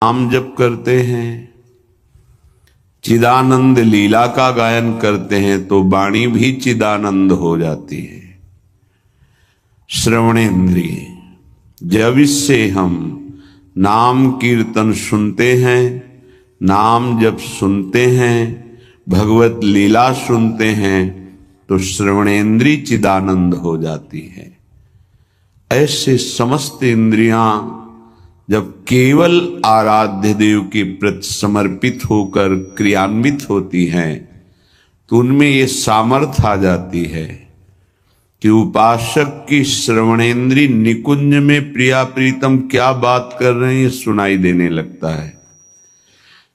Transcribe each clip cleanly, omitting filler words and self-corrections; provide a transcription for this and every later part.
नाम जप करते हैं, चिदानंद लीला का गायन करते हैं तो वाणी भी चिदानंद हो जाती है। श्रवणेन्द्रिय, जब इससे हम नाम कीर्तन सुनते हैं, नाम जब सुनते हैं, भगवत लीला सुनते हैं तो श्रवणेन्द्रिय चिदानंद हो जाती है। ऐसे समस्त इंद्रियां जब केवल आराध्य देव के प्रति समर्पित होकर क्रियान्वित होती हैं तो उनमें ये सामर्थ्य आ जाती है कि उपासक की श्रवणेन्द्रिय निकुंज में प्रिया प्रीतम क्या बात कर रहे हैं ये सुनाई देने लगता है।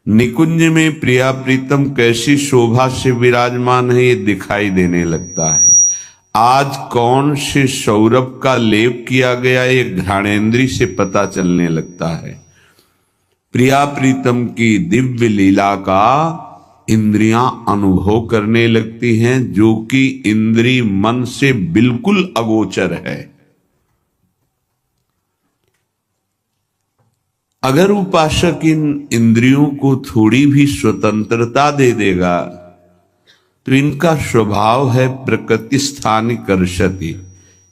निकुंज में प्रिया प्रीतम कैसी शोभा से विराजमान है ये दिखाई देने लगता है। आज कौन से सौरभ का लेप किया गया ये घ्राणेन्द्रिय से पता चलने लगता है। प्रिया प्रीतम की दिव्य लीला का इंद्रियां अनुभव करने लगती हैं, जो कि इंद्रिय मन से बिल्कुल अगोचर है। अगर उपासक इन इंद्रियों को थोड़ी भी स्वतंत्रता दे देगा तो इनका स्वभाव है प्रकृति स्थान कर्षति।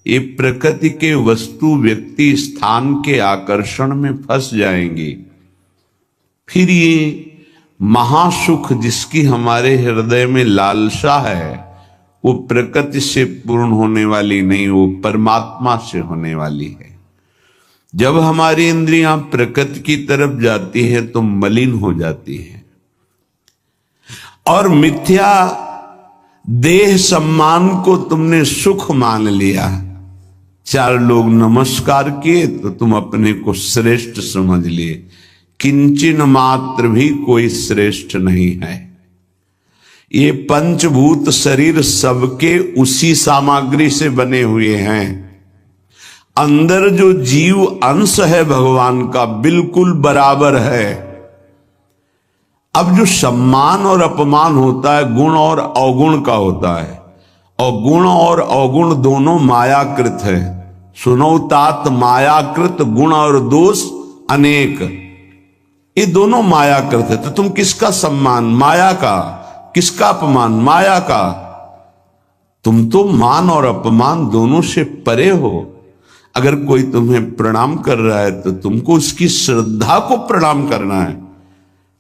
ये प्रकृति के वस्तु व्यक्ति स्थान के आकर्षण में फंस जाएंगे। फिर ये महासुख जिसकी हमारे हृदय में लालसा है वो प्रकृति से पूर्ण होने वाली नहीं, वो परमात्मा से होने वाली है। जब हमारी इंद्रियां प्रकृति की तरफ जाती हैं तो मलिन हो जाती हैं और मिथ्या देह सम्मान को तुमने सुख मान लिया। चार लोग नमस्कार किए तो तुम अपने को श्रेष्ठ समझ लिए। किंचन मात्र भी कोई श्रेष्ठ नहीं है। ये पंचभूत शरीर सबके उसी सामग्री से बने हुए हैं। अंदर जो जीव अंश है भगवान का बिल्कुल बराबर है। अब जो सम्मान और अपमान होता है गुण और अवगुण का होता है, और गुण और अवगुण दोनों मायाकृत है। सुनो तात मायाकृत गुण और दोष अनेक, ये दोनों मायाकृत है। तो तुम किसका सम्मान? माया का। किसका अपमान? माया का। तुम तो मान और अपमान दोनों से परे हो। अगर कोई तुम्हें प्रणाम कर रहा है तो तुमको उसकी श्रद्धा को प्रणाम करना है।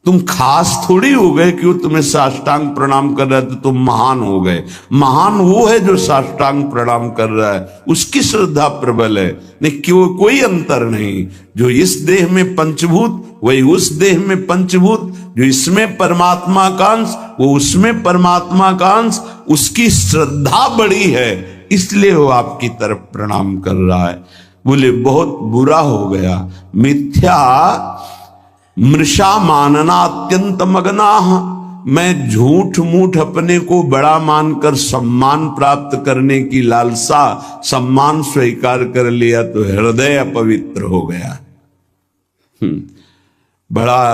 तुम खास थोड़ी हो गए कि वो तुम्हें साष्टांग प्रणाम कर रहा है तो तुम महान हो गए। महान वो है जो साष्टांग प्रणाम कर रहा है, उसकी श्रद्धा प्रबल है। नहीं क्यों, कोई अंतर नहीं। जो इस देह में पंचभूत वही उस देह में पंचभूत, जो इसमें परमात्मा का अंश वो उसमें परमात्मा का अंश। उसकी श्रद्धा बड़ी है इसलिए वो आपकी तरफ प्रणाम कर रहा है। बोले बहुत बुरा हो गया। मिथ्या मृषा मानना अत्यंत मगनाह। मैं झूठ मूठ अपने को बड़ा मानकर सम्मान प्राप्त करने की लालसा, सम्मान स्वीकार कर लिया तो हृदय अपवित्र हो गया। बड़ा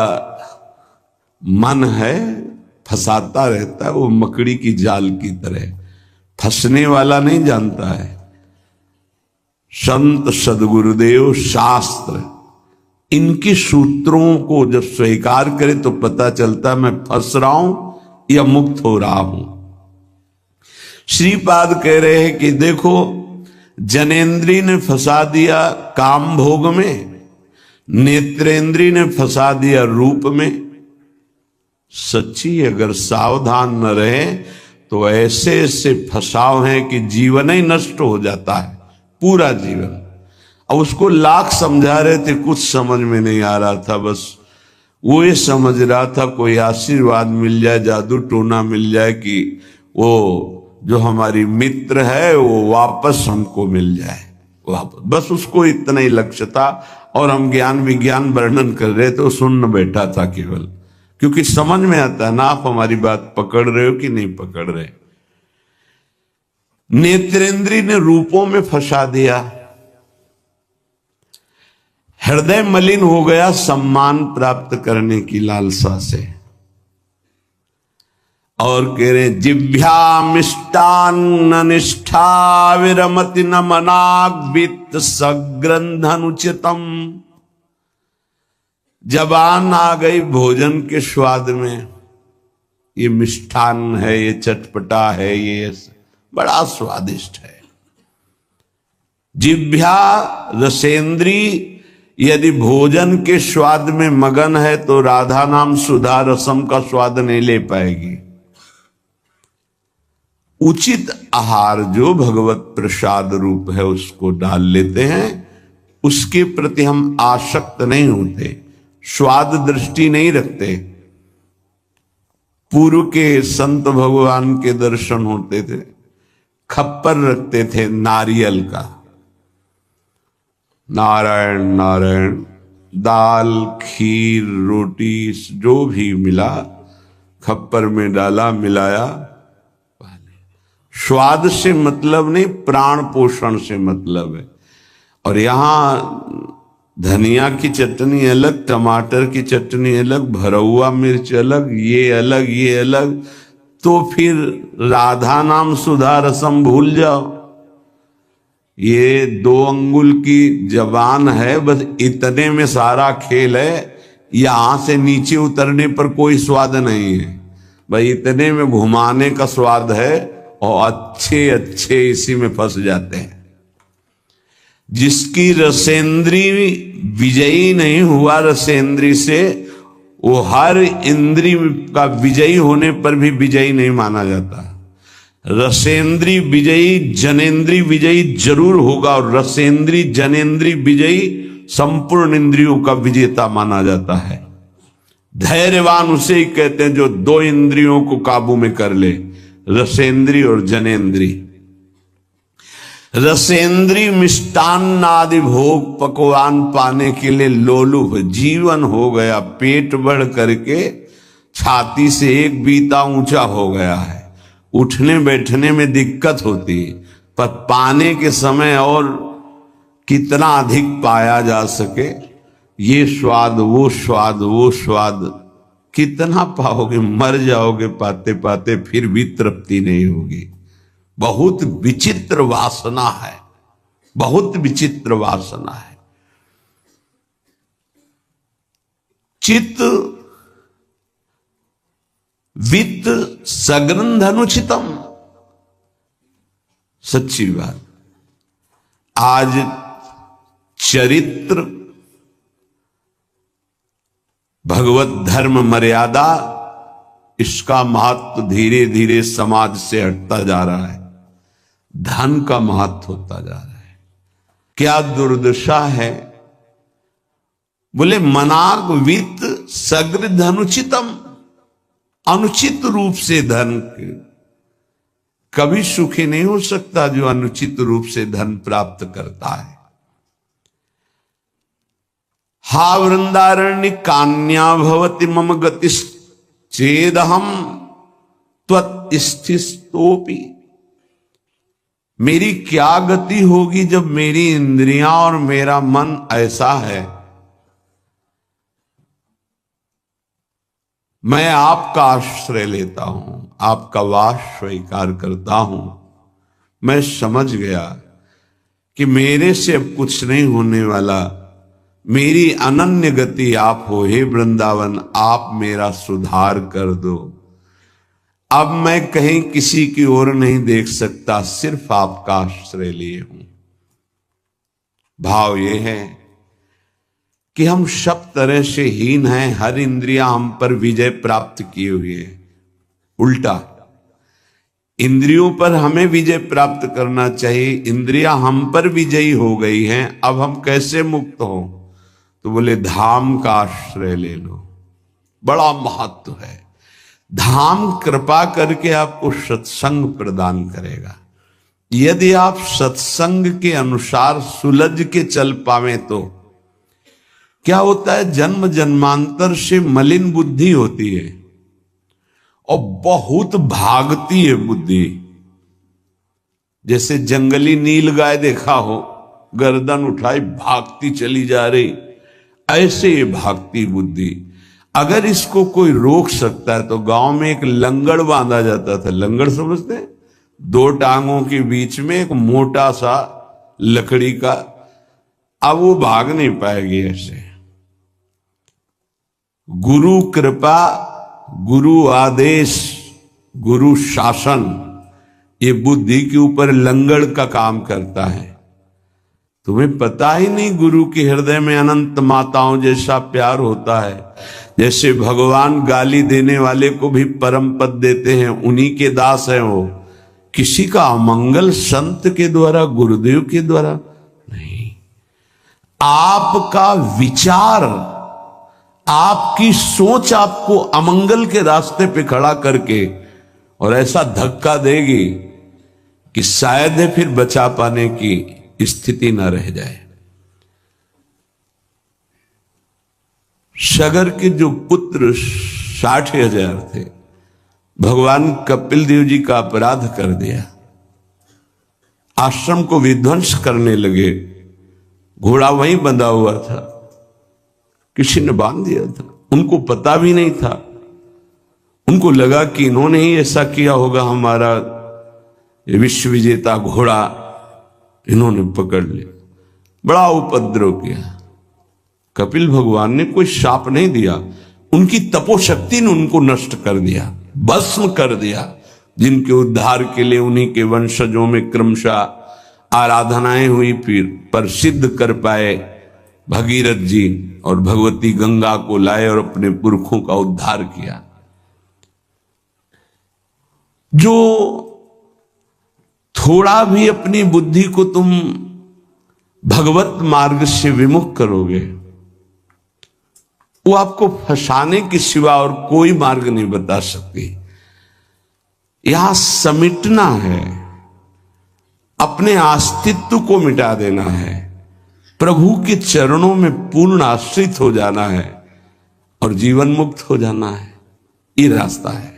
मन है, फंसाता रहता है, वो मकड़ी की जाल की तरह। फंसने वाला नहीं जानता है। संत सदगुरुदेव शास्त्र इनके सूत्रों को जब स्वीकार करे तो पता चलता मैं फंस रहा हूं या मुक्त हो रहा हूं। श्रीपाद कह रहे हैं कि देखो जनेन्द्रिय ने फंसा दिया काम भोग में, नेत्रेंद्रिय ने फंसा दिया रूप में। सच्ची अगर सावधान न रहे तो ऐसे ऐसे फंसाव हैं कि जीवन ही नष्ट हो जाता है, पूरा जीवन। अब उसको लाख समझा रहे थे, कुछ समझ में नहीं आ रहा था। बस वो ये समझ रहा था कोई आशीर्वाद मिल जाए, जादू टोना मिल जाए कि वो जो हमारी मित्र है वो वापस हमको मिल जाए वापस। बस उसको इतना ही लक्ष्य था। और हम ज्ञान विज्ञान वर्णन कर रहे थे, सुन बैठा था केवल, क्योंकि समझ में आता है ना आप हमारी बात पकड़ रहे हो कि नहीं पकड़ रहे। नेत्रेंद्रिय ने रूपों में फंसा दिया, हृदय मलिन हो गया सम्मान प्राप्त करने की लालसा से। और कह रहे जिभ्या मिष्टान्न निष्ठा विरमति न मनाग वित्त सग्रंथ अनुचितम। जबान आ गई भोजन के स्वाद में, ये मिष्ठान है, ये चटपटा है, ये बड़ा स्वादिष्ट है। जिह्वा रसेंद्री यदि भोजन के स्वाद में मगन है तो राधा नाम सुधा रसम का स्वाद नहीं ले पाएगी। उचित आहार जो भगवत प्रसाद रूप है उसको डाल लेते हैं, उसके प्रति हम आसक्त नहीं होते, स्वाद दृष्टि नहीं रखते। पूर्व के संत भगवान के दर्शन होते थे, खप्पर रखते थे नारियल का, नारायण नारायण, दाल खीर रोटी जो भी मिला खप्पर में डाला, मिलाया। स्वाद से मतलब नहीं, प्राण पोषण से मतलब है। और यहां धनिया की चटनी अलग, टमाटर की चटनी अलग, भरौआ मिर्च अलग, ये अलग ये अलग, तो फिर राधा नाम सुधा रसम भूल जाओ। ये 2 अंगुल की जबान है, बस इतने में सारा खेल है। यहां से नीचे उतरने पर कोई स्वाद नहीं है, भाई इतने में घुमाने का स्वाद है, और अच्छे अच्छे इसी में फंस जाते हैं। जिसकी रसेंद्री विजयी नहीं हुआ रसेंद्री से, वो हर इंद्री का विजयी होने पर भी विजयी नहीं माना जाता। रसेंद्री विजयी जनेन्द्री विजयी जरूर होगा, और रसेंद्री जनेन्द्री विजयी संपूर्ण इंद्रियों का विजेता माना जाता है। धैर्यवान उसे ही कहते हैं जो 2 इंद्रियों को काबू में कर ले, रसेंद्री और जनेन्द्री। रसेंद्री मिष्टान्न आदि भोग पकवान पाने के लिए लोलुप जीवन हो गया, पेट बढ़ करके छाती से 1 बीता ऊंचा हो गया है। उठने बैठने में दिक्कत होती है, पर पाने के समय और कितना अधिक पाया जा सके, ये स्वाद वो स्वाद वो स्वाद कितना पाओगे, मर जाओगे पाते पाते, फिर भी तृप्ति नहीं होगी। बहुत विचित्र वासना है, बहुत विचित्र वासना है। चित्त वित्त सग्रंथ अनुचितम, सच्ची बात। आज चरित्र भगवत धर्म मर्यादा, इसका महत्व धीरे धीरे समाज से हटता जा रहा है, धन का महत्व होता जा रहा है। क्या दुर्दशा है, बोले मनाग वित्त सगृध अनुचितम, अनुचित रूप से धन कभी सुखी नहीं हो सकता जो अनुचित रूप से धन प्राप्त करता है। हा वृंदारण्य कान्या भवति मम गतिश्चेदहम त्वत्स्थितोपि, मेरी क्या गति होगी जब मेरी इंद्रियां और मेरा मन ऐसा है। मैं आपका आश्रय लेता हूं, आपका वास स्वीकार करता हूं। मैं समझ गया कि मेरे से अब कुछ नहीं होने वाला, मेरी अनन्य गति आप हो। हे वृंदावन, आप मेरा सुधार कर दो। अब मैं कहीं किसी की ओर नहीं देख सकता, सिर्फ आपका आश्रय लिए हूं। भाव ये है कि हम सब तरह से हीन हैं, हर इंद्रियां हम पर विजय प्राप्त किए हुए है। उल्टा इंद्रियों पर हमें विजय प्राप्त करना चाहिए, इंद्रियां हम पर विजयी हो गई हैं, अब हम कैसे मुक्त हो? तो बोले धाम का आश्रय ले लो, बड़ा महत्व है। धाम कृपा करके आपको सत्संग प्रदान करेगा। यदि आप सत्संग के अनुसार सुलझ के चल पावे तो क्या होता है, जन्म जन्मांतर से मलिन बुद्धि होती है और बहुत भागती है बुद्धि। जैसे जंगली नील गाय देखा हो, गर्दन उठाई भागती चली जा रही, ऐसे ये भागती बुद्धि। अगर इसको कोई रोक सकता है तो गांव में एक लंगड़ बांधा जाता था। लंगड़ समझते हैं? 2 टांगों के बीच में एक मोटा सा लकड़ी का। अब वो भाग नहीं पाएगी ऐसे। गुरु कृपा, गुरु आदेश, गुरु शासन, ये बुद्धि के ऊपर लंगड़ का काम करता है। तुम्हें पता ही नहीं गुरु के हृदय में अनंत माताओं जैसा प्यार होता है। जैसे भगवान गाली देने वाले को भी परम पद देते हैं, उन्हीं के दास हैं वो। किसी का अमंगल संत के द्वारा, गुरुदेव के द्वारा नहीं। आपका विचार, आपकी सोच आपको अमंगल के रास्ते पे खड़ा करके और ऐसा धक्का देगी कि शायद फिर बचा पाने की स्थिति न रह जाए। सगर के जो पुत्र 60,000 थे, भगवान कपिल देव जी का अपराध कर दिया, आश्रम को विध्वंस करने लगे। घोड़ा वहीं बंधा हुआ था, किसी ने बांध दिया था, उनको पता भी नहीं था। उनको लगा कि इन्होंने ही ऐसा किया होगा, हमारा विश्व विजेता घोड़ा इन्होंने पकड़ लिया। बड़ा उपद्रव किया। कपिल भगवान ने कोई शाप नहीं दिया, उनकी तपोशक्ति ने उनको नष्ट कर दिया, भस्म कर दिया। जिनके उद्धार के लिए उन्हीं के वंशजों में क्रमशः आराधनाएं हुई, फिर पर सिद्ध कर पाए भगीरथ जी और भगवती गंगा को लाए और अपने पुरखों का उद्धार किया। जो थोड़ा भी अपनी बुद्धि को तुम भगवत मार्ग से विमुख करोगे, वो आपको फंसाने के सिवा और कोई मार्ग नहीं बता सकती। यहां समिटना है, अपने अस्तित्व को मिटा देना है, प्रभु के चरणों में पूर्ण आश्रित हो जाना है और जीवन मुक्त हो जाना है। ये रास्ता है।